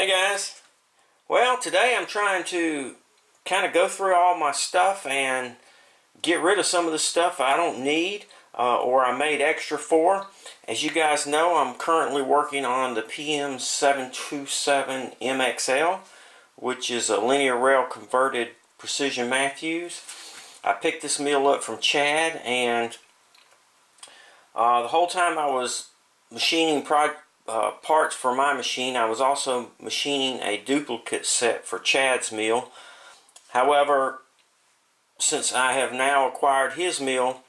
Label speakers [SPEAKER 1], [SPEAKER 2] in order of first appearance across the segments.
[SPEAKER 1] Hey guys, well today I'm trying to kind of go through all my stuff and get rid of some of the stuff I don't need or I made extra for. As you guys know, I'm currently working on the PM727 MXL, which is a linear rail converted Precision Matthews. I picked this mill up from Chad, and the whole time I was machining parts for my machine, I was also machining a duplicate set for Chad's mill. However, since I have now acquired his mill,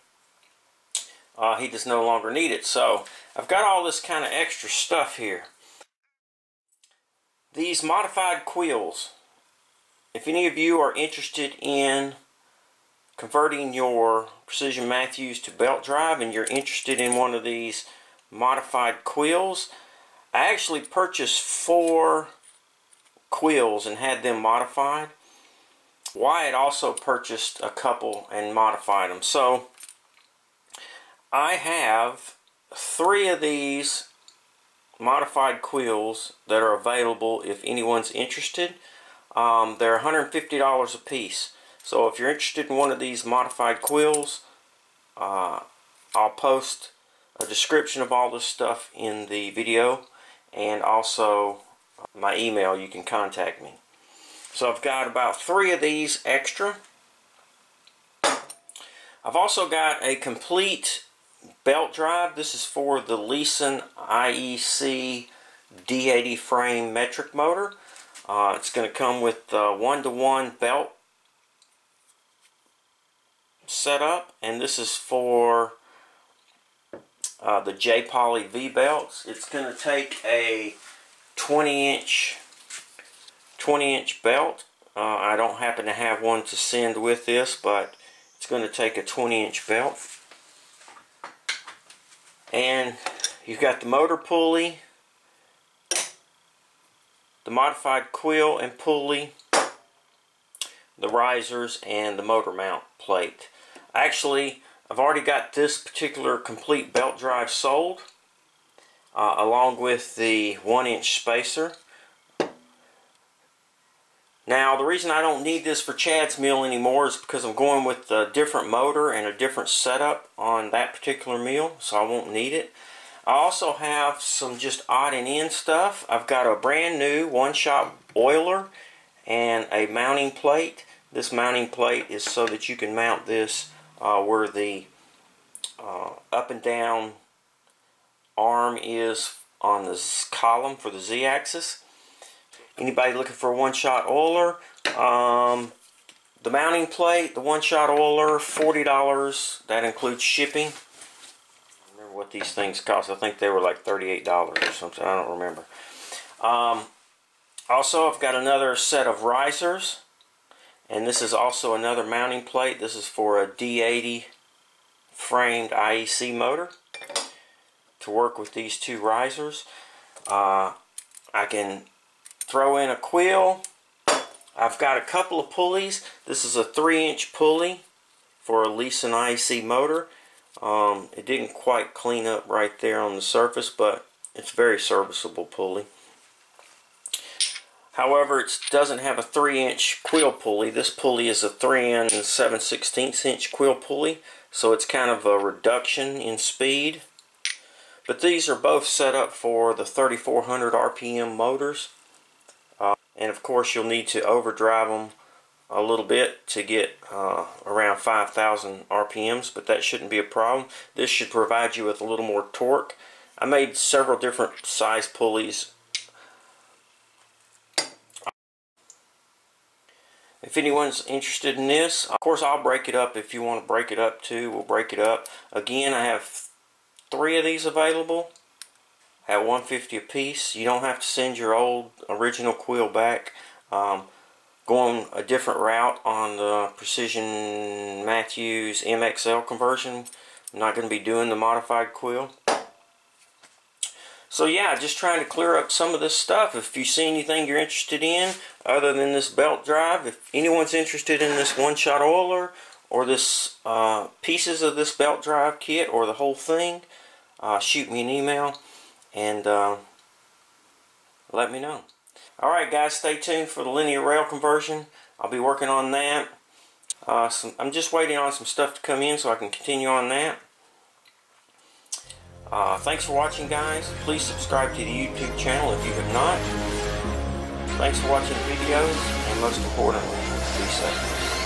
[SPEAKER 1] he does no longer need it. So I've got all this kind of extra stuff here. These modified quills, if any of you are interested in converting your Precision Matthews to belt drive and you're interested in one of these modified quills, I actually purchased 4 quills and had them modified. Wyatt also purchased a couple and modified them. So I have 3 of these modified quills that are available if anyone's interested. They're $150 a piece. So if you're interested in one of these modified quills, I'll post a description of all this stuff in the video, and also my email. You can contact me. So I've got about 3 of these extra. I've also got a complete belt drive. This is for the IEC D80 frame metric motor. It's going to come with the 1-to-1 belt setup, and this is for the J-Poly V belts. It's going to take a 20-inch belt. I don't happen to have one to send with this, but it's going to take a 20-inch belt. And you've got the motor pulley, the modified quill and pulley, the risers, and the motor mount plate. Actually, I've already got this particular complete belt drive sold, along with the 1-inch spacer. Now, the reason I don't need this for Chad's mill anymore is because I'm going with a different motor and a different setup on that particular mill, so I won't need it. I also have some just odd and end stuff. I've got a brand new one-shot oiler and a mounting plate. This mounting plate is so that you can mount this where the up and down arm is on the column for the Z-axis. Anybody looking for a one-shot oiler? The mounting plate, the one-shot oiler, $40. That includes shipping. I don't remember what these things cost. I think they were like $38 or something. I don't remember. Also, I've got another set of risers. And this is also another mounting plate. This is for a D80 framed IEC motor to work with these 2 risers. I can throw in a quill. I've got a couple of pulleys. This is a 3-inch pulley for a Leeson IEC motor. It didn't quite clean up right there on the surface, but it's a very serviceable pulley. However, it doesn't have a 3-inch quill pulley. This pulley is a 3 7/16 inch quill pulley, so it's kind of a reduction in speed. But these are both set up for the 3400 RPM motors. And of course, you'll need to overdrive them a little bit to get around 5,000 RPMs, but that shouldn't be a problem. This should provide you with a little more torque. I made several different size pulleys. If anyone's interested in this, of course I'll break it up. If you want to break it up too, we'll break it up. Again, I have 3 of these available at $150 a piece. You don't have to send your old original quill back. Going a different route on the Precision Matthews MXL conversion. I'm not going to be doing the modified quill. So yeah, just trying to clear up some of this stuff. If you see anything you're interested in other than this belt drive, if anyone's interested in this one-shot oiler or this pieces of this belt drive kit or the whole thing, shoot me an email and let me know. Alright guys, stay tuned for the linear rail conversion. I'll be working on that. I'm just waiting on some stuff to come in so I can continue on that. Thanks for watching, guys. Please subscribe to the YouTube channel if you have not. Thanks for watching the videos, and most importantly, be safe.